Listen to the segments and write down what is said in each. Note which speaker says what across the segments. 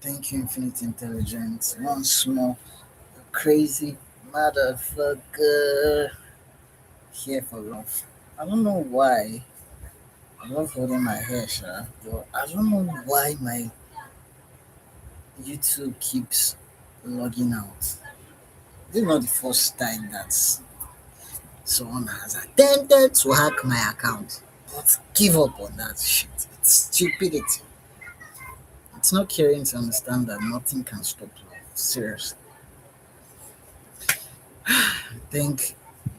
Speaker 1: Thank you, Infinite Intelligence. Once more, crazy motherfucker here for love. I don't know why. I love holding my hair, sir. But I don't know why my YouTube keeps logging out. This is not the first time that someone has attempted to hack my account. But give up on that shit. It's stupidity. It's not caring to understand that nothing can stop love. Seriously. Thank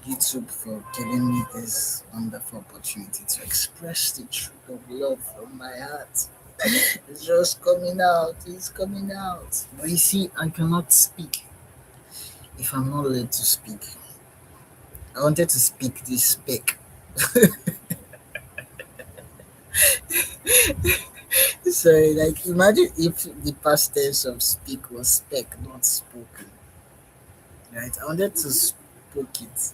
Speaker 1: YouTube for giving me this wonderful opportunity to express the truth of love from my heart. It's just coming out. It's coming out. But you see, I cannot speak if I'm not led to speak. I wanted to speak this speak. So, like, imagine if the past tense of speak was spec, not spoken. Right? I wanted to spoke it.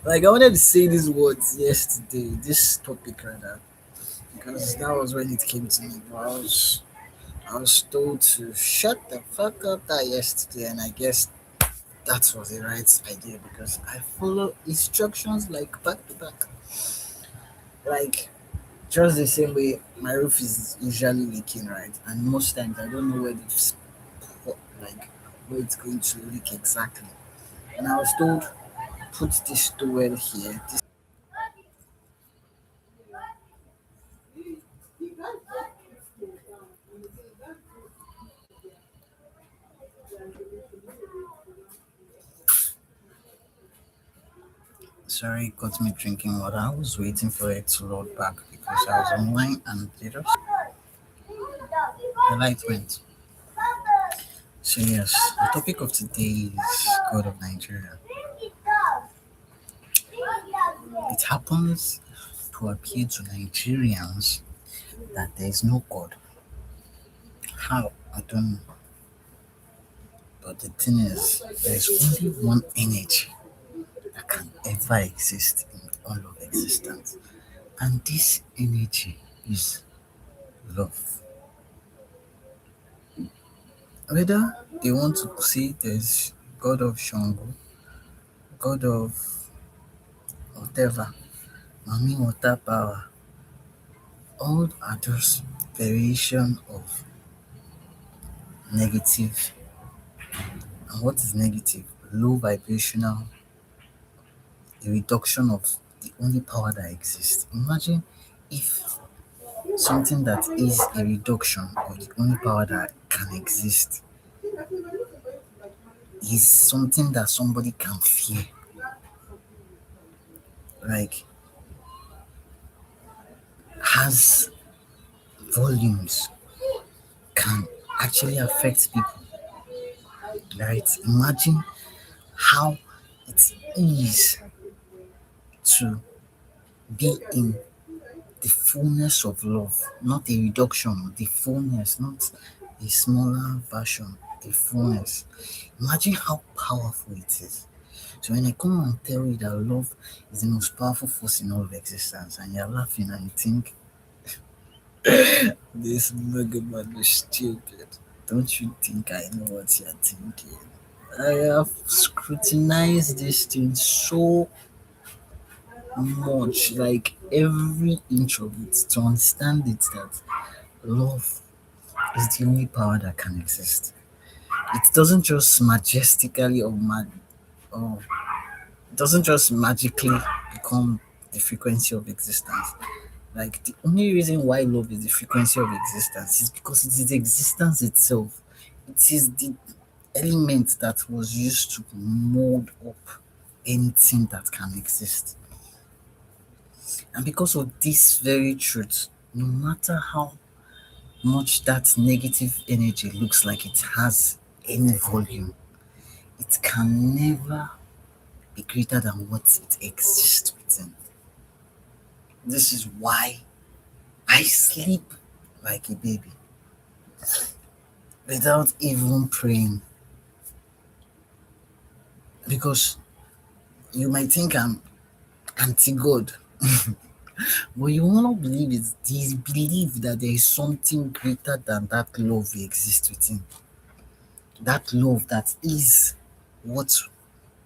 Speaker 1: Like, I wanted to say these words yesterday, this topic rather, because that was when it came to me. But I was told to shut the fuck up that yesterday, and I guess that was the right idea because I follow instructions like back to back. Like just the same way my roof is usually leaking, right? And most times I don't know like where it's going to leak exactly. And I was told put this towel here. Sorry, it got me drinking water. I was waiting for it to load back because I was online and the light went. So yes, the topic of today is God of Nigeria. It happens to appear to Nigerians that there is no God. How? I don't know. But the thing is, there is only one energy that can ever exist in all of existence. And this energy is love. Whether they want to say there's God of Shango, God of whatever, Mami Water Power, all are just variation of negative. And what is negative? Low vibrational, a reduction of the only power that exists. Imagine if something that is a reduction of the only power that can exist is something that somebody can fear. Like has volumes, can actually affect people. Right? Imagine how it is to be in the fullness of love, not a reduction, the fullness, not a smaller version, the fullness. Imagine how powerful it is. So when I come and tell you that love is the most powerful force in all of existence, and you're laughing and you think this mega man is stupid, don't you think I know what you're thinking? I have scrutinized this thing so much, like every inch of it, to understand it that love is the only power that can exist. It doesn't just majestically or it doesn't just magically become the frequency of existence. Like the only reason why love is the frequency of existence is because it is existence itself. It is the element that was used to mold up anything that can exist. And because of this very truth, no matter how much that negative energy looks like it has any volume, it can never be greater than what it exists within. This is why I sleep like a baby without even praying. Because you might think I'm anti God. But you will not believe it. They believe that there is something greater than that love we exist within. That love that is what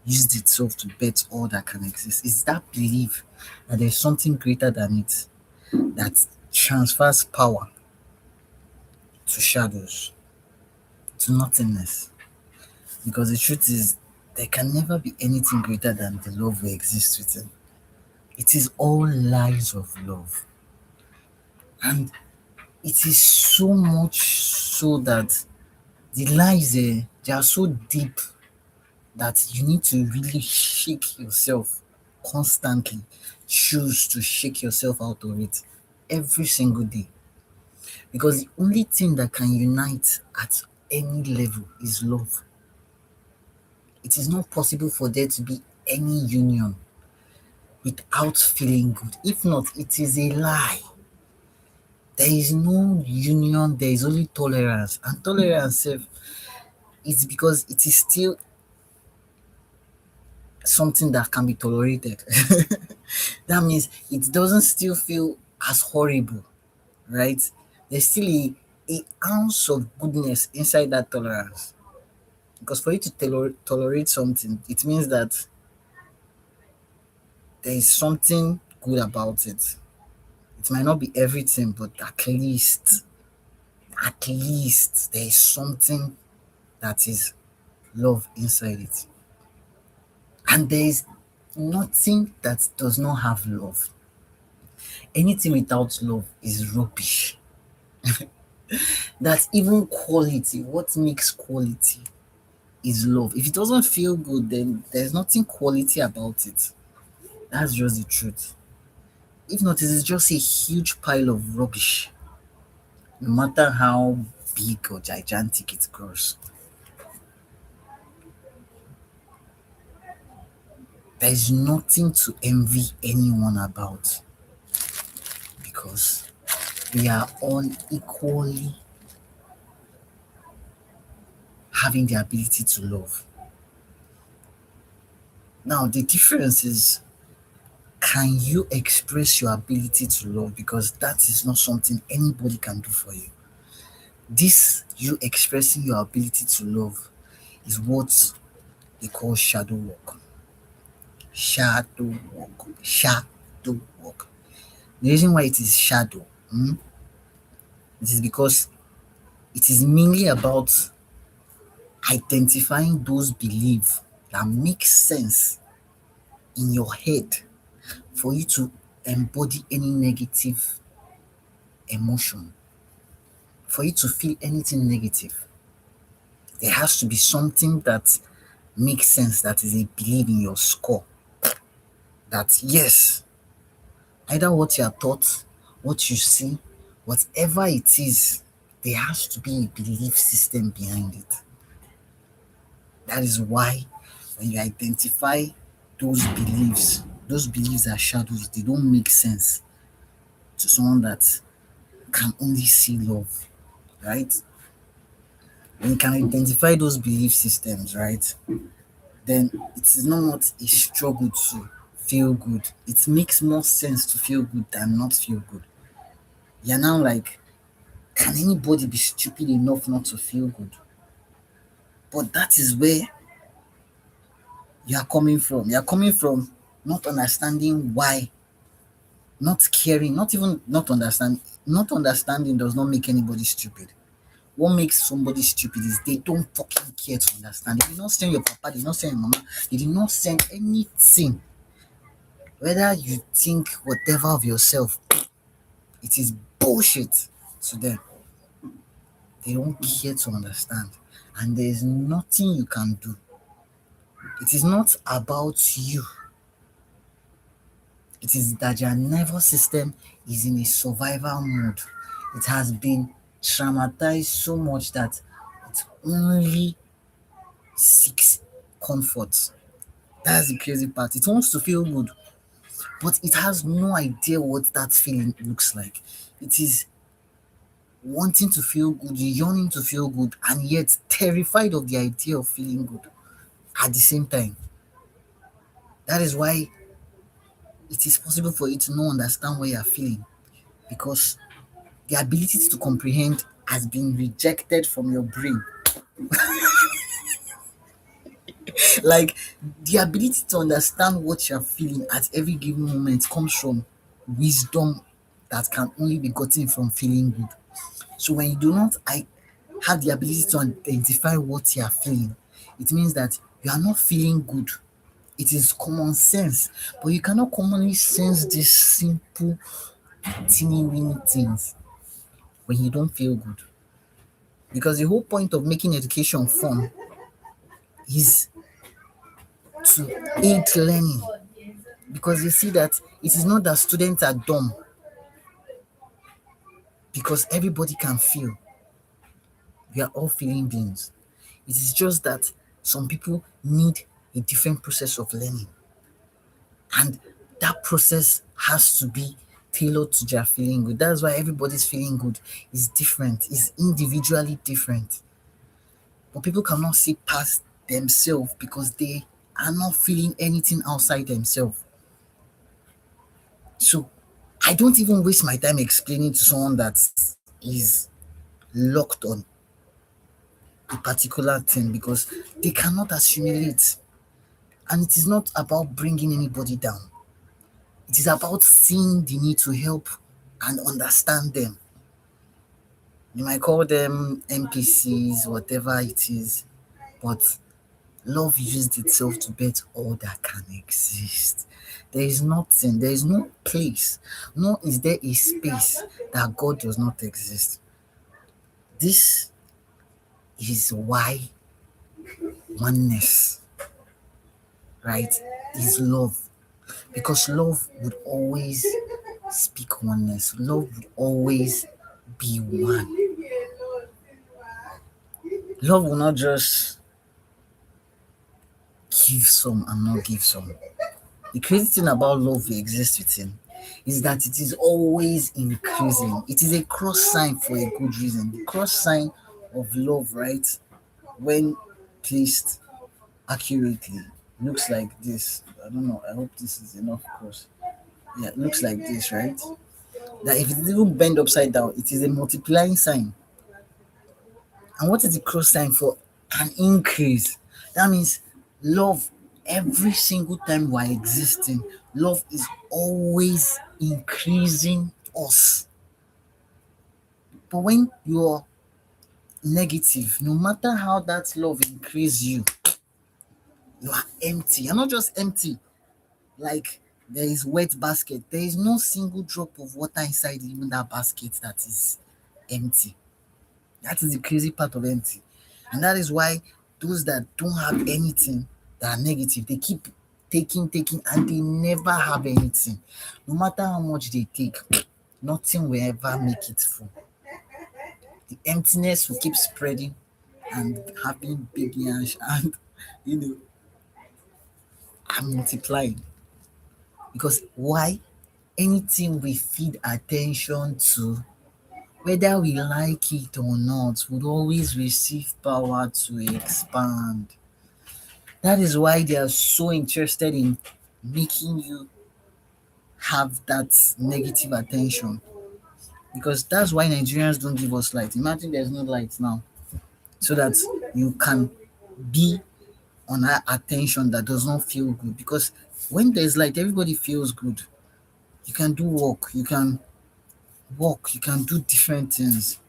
Speaker 1: used itself to bet all that can exist. It's that belief that there's something greater than it that transfers power to shadows, to nothingness. Because the truth is, there can never be anything greater than the love we exist within. It is all lies of love. And it is so much so that the lies they are so deep that you need to really shake yourself constantly. Choose to shake yourself out of it every single day. Because the only thing that can unite at any level is love. It is not possible for there to be any union without feeling good. If not, it is a lie. There is no union, there is only tolerance. And tolerance is because it is still something that can be tolerated. That means it doesn't still feel as horrible, right? There's still a ounce of goodness inside that tolerance. Because for you to tolerate something, it means that there is something good about it. It might not be everything, but at least there is something that is love inside it. And there is nothing that does not have love. Anything without love is rubbish. That even quality, what makes quality is love. If it doesn't feel good, then there's nothing quality about it. That's just the truth. If not, it is just a huge pile of rubbish, no matter how big or gigantic it grows. There is nothing to envy anyone about because we are all equally having the ability to love. Now, the difference is, can you express your ability to love? Because that is not something anybody can do for you. This, you expressing your ability to love, is what they call shadow work. Shadow work. Shadow work. The reason why it is shadow, it is because it is mainly about identifying those beliefs that make sense in your head for you to embody any negative emotion, for you to feel anything negative. There has to be something that makes sense, that is a belief in your score. That yes, either what you are taught, what you see, whatever it is, there has to be a belief system behind it. That is why when you identify those beliefs are shadows, they don't make sense to someone that can only see love, right? When you can identify those belief systems, right, then it is not a struggle to feel good. It makes more sense to feel good than not feel good. You're now like, can anybody be stupid enough not to feel good? But that is where you are coming from. You are coming from not understanding why, not caring, not even not understand. Not understanding does not make anybody stupid. What makes somebody stupid is they don't fucking care to understand. They did not send your papa, they did not send your mama, they did not send anything. Whether you think whatever of yourself, it is bullshit to them. They don't care to understand. And there is nothing you can do. It is not about you. It is that your nervous system is in a survival mode. It has been traumatized so much that it only seeks comfort. That's the crazy part. It wants to feel good, but it has no idea what that feeling looks like. It is wanting to feel good, yearning to feel good, and yet terrified of the idea of feeling good at the same time. That is why it is possible for you to not understand what you're feeling because the ability to comprehend has been rejected from your brain. Like the ability to understand what you're feeling at every given moment comes from wisdom that can only be gotten from feeling good. So when you do not have the ability to identify what you are feeling, it means that you are not feeling good. It is common sense, but you cannot commonly sense these simple, teeny weeny things when you don't feel good. Because the whole point of making education fun is to aid learning. Because you see that it is not that students are dumb, because everybody can feel. We are all feeling beings. It is just that some people need a different process of learning. And that process has to be tailored to their feeling good. That's why everybody's feeling good is different, is individually different. But people cannot see past themselves because they are not feeling anything outside themselves. So I don't even waste my time explaining to someone that is locked on a particular thing because they cannot assimilate. And it is not about bringing anybody down. It is about seeing the need to help and understand them. You might call them NPCs, whatever it is, but love used itself to bet all that can exist. There is nothing, there is no place, nor is there a space that God does not exist. This is why oneness, right, is love. Because love would always speak oneness. Love would always be one. Love will not just give some and not give some. The crazy thing about love we exist within is that it is always increasing. It is a cross sign for a good reason. The cross sign of love, right, when placed accurately, looks like this. I don't know. I hope this is enough cross. Yeah, it looks like this, right? That if it even bend upside down, it is a multiplying sign. And what is the cross sign for? An increase. That means love, every single time we are existing, love is always increasing us. But when you're negative, no matter how that love increase you, you are empty. You're not just empty, like there is wet basket. There is no single drop of water inside even that basket that is empty. That is the crazy part of empty. And that is why those that don't have anything that are negative, they keep taking, and they never have anything. No matter how much they take, nothing will ever make it full. The emptiness will keep spreading and having baby and you know and multiplying. Because why? Anything we feed attention to, whether we like it or not, would always receive power to expand. That is why they are so interested in making you have that negative attention. Because that's why Nigerians don't give us light. Imagine there's no light now. So that you can be on that attention that does not feel good. Because when there's light, everybody feels good. You can do work, you can walk, you can do different things.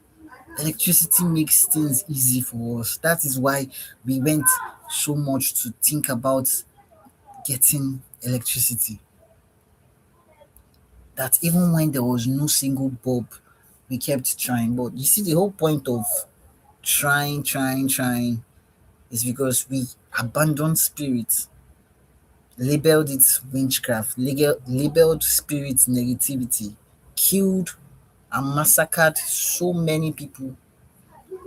Speaker 1: Electricity makes things easy for us. That is why we went so much to think about getting electricity. That even when there was no single bulb, we kept trying. But you see, the whole point of trying is because we abandoned spirit, labeled it witchcraft, labeled spirit negativity, killed and massacred so many people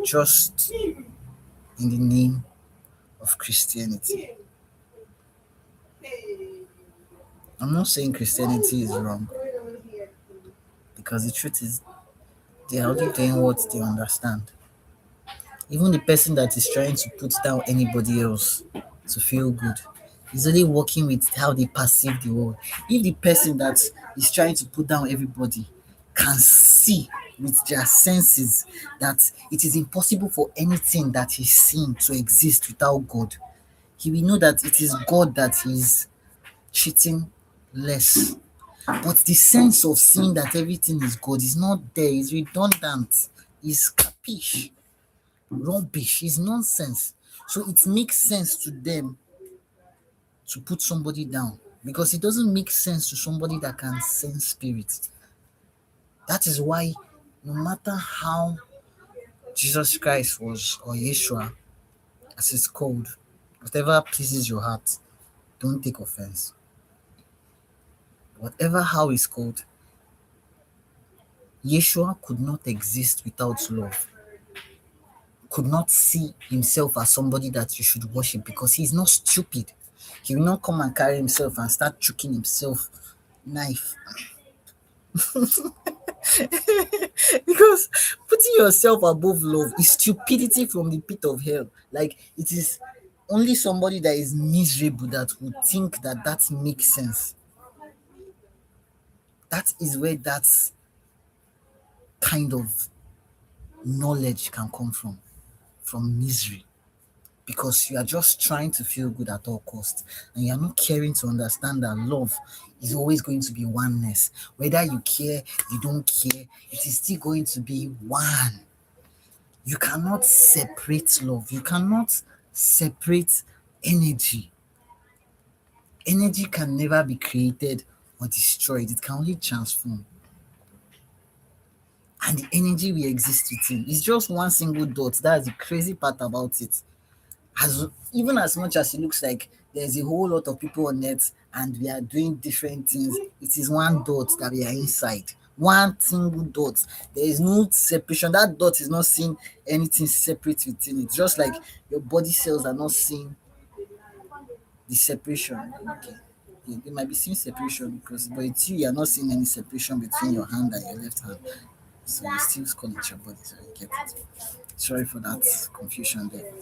Speaker 1: just in the name of Christianity. I'm not saying Christianity is wrong because the truth is they are only doing what they understand. Even the person that is trying to put down anybody else to feel good It's only working with how they perceive the world. If the person that is trying to put down everybody can see with their senses that it is impossible for anything that he's seen to exist without God, he will know that it is God that is cheating less. But the sense of seeing that everything is God is not there, is redundant, is capiche, rubbish, is nonsense. So it makes sense to them to put somebody down because it doesn't make sense to somebody that can sense spirit. That is why no matter how Jesus Christ was, or Yeshua as it's called, whatever pleases your heart, don't take offense. Whatever how it's called, Yeshua could not exist without love. Could not see himself as somebody that you should worship because he's not stupid. He will not come and carry himself and start choking himself knife. Because putting yourself above love is stupidity from the pit of hell. Like, it is only somebody that is miserable that would think that that makes sense. That is where that kind of knowledge can come from misery. Because you are just trying to feel good at all costs, and you are not caring to understand that love is always going to be oneness. Whether you care, you don't care, it is still going to be one. You cannot separate love. You cannot separate energy. Energy can never be created or destroyed. It can only transform. And the energy we exist within is just one single dot. That's the crazy part about it. As even as much as it looks like there's a whole lot of people on earth and we are doing different things, it is one dot that we are inside. One single dot. There is no separation. That dot is not seeing anything separate within it. Just like your body cells are not seeing the separation. Okay. They might be seeing separation because, but it's you are not seeing any separation between your hand and your left hand. So you still call it your body, so you get it. Sorry for that confusion there.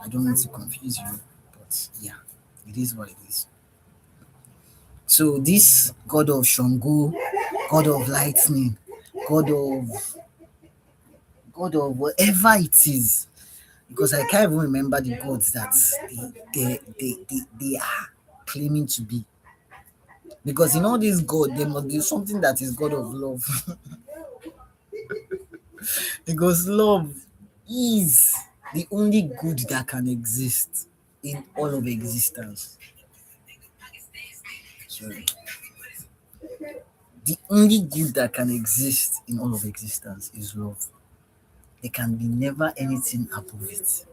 Speaker 1: I don't want to confuse you, but yeah, it is what it is. So this god of Shango, god of lightning, god of god of whatever it is, because I can't even remember the gods that they are claiming to be. Because in all this god, there must be something that is god of love. Because love is the only good that can exist in all of existence. Sorry. The only good that can exist in all of existence is love. There can be never anything above it.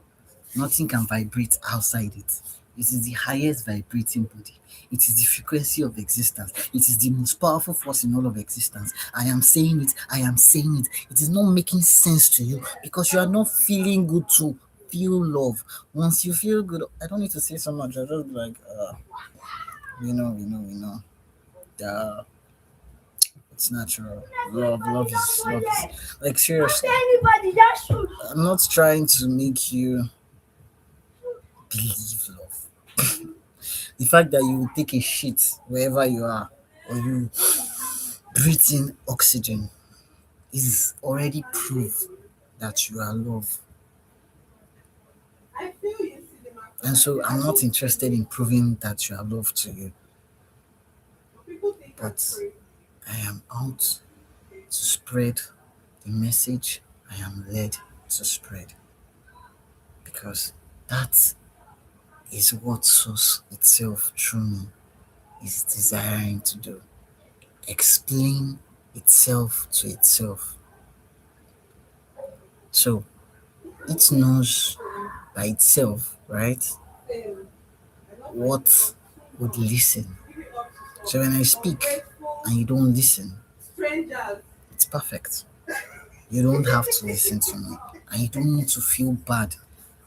Speaker 1: Nothing can vibrate outside it. It is the highest vibrating body. It is the frequency of existence. It is the most powerful force in all of existence. I am saying it. I am saying it. It is not making sense to you because you are not feeling good to feel love. Once you feel good, I don't need to say so much. I just be like, we know. Uh, it's natural. Love is like seriously. I'm not trying to make you believe love. The fact that you take a shit wherever you are or you breathe in oxygen is already proof that you are love. And so I'm not interested in proving that you are love to you, but I am out to spread the message I am led to spread because that is what source itself through me is desiring to do. Explain itself to itself. So it knows by itself, right? What would listen. So when I speak and you don't listen, it's perfect. You don't have to listen to me. And you don't need to feel bad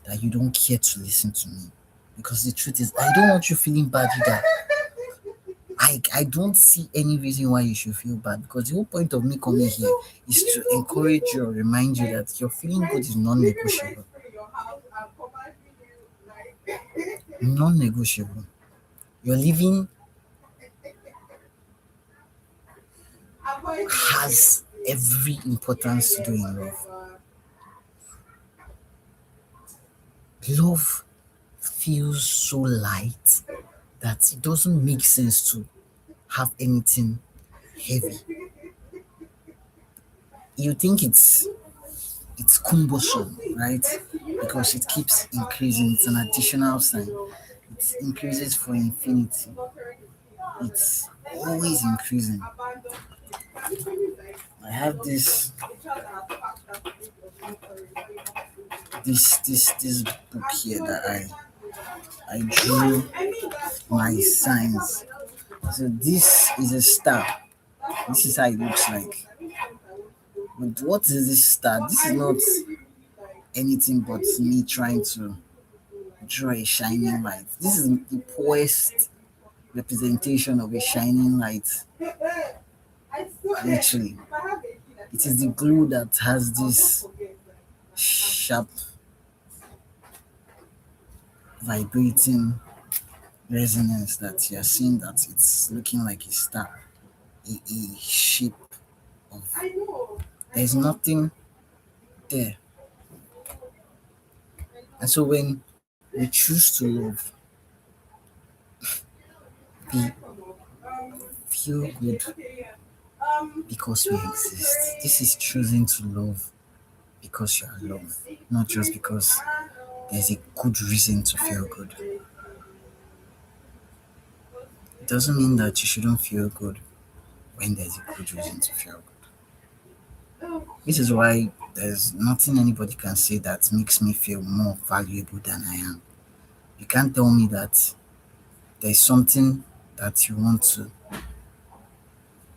Speaker 1: that you don't care to listen to me. Because the truth is, I don't want you feeling bad either. I don't see any reason why you should feel bad because the whole point of me coming here is to encourage you or remind you that your feeling good is non negotiable. Non negotiable. Your living has every importance to do in love. Love feels so light that it doesn't make sense to have anything heavy. You think it's cumbersome, right? Because it keeps increasing. It's an additional sign. It increases for infinity. It's always increasing. I have this book here that I drew my signs. So this is a star. This is how it looks like. But what is this star? This is not anything but me trying to draw a shining light. This is the poorest representation of a shining light. Literally, it is the glue that has this sharp, vibrating resonance that you're seeing that it's looking like a star, a shape of. There's nothing there. And so when we choose to love, we feel good because we exist. This is choosing to love because you are loved, not just because there's a good reason to feel good. It doesn't mean that you shouldn't feel good when there's a good reason to feel good. This is why there's nothing anybody can say that makes me feel more valuable than I am. You can't tell me that there's something that you want to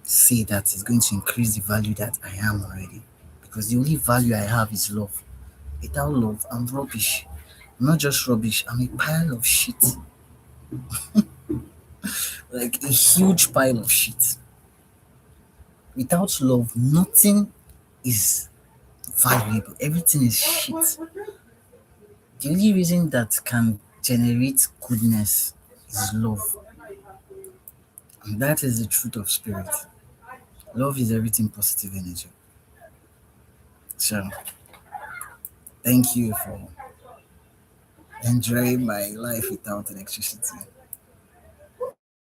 Speaker 1: say that is going to increase the value that I am already. Because the only value I have is love. Without love, I'm rubbish. I'm not just rubbish, I'm a pile of shit. Like a huge pile of shit. Without love, nothing is valuable. Everything is shit. The only reason that can generate goodness is love. And that is the truth of spirit. Love is everything positive energy. So, thank you for enjoying my life without electricity.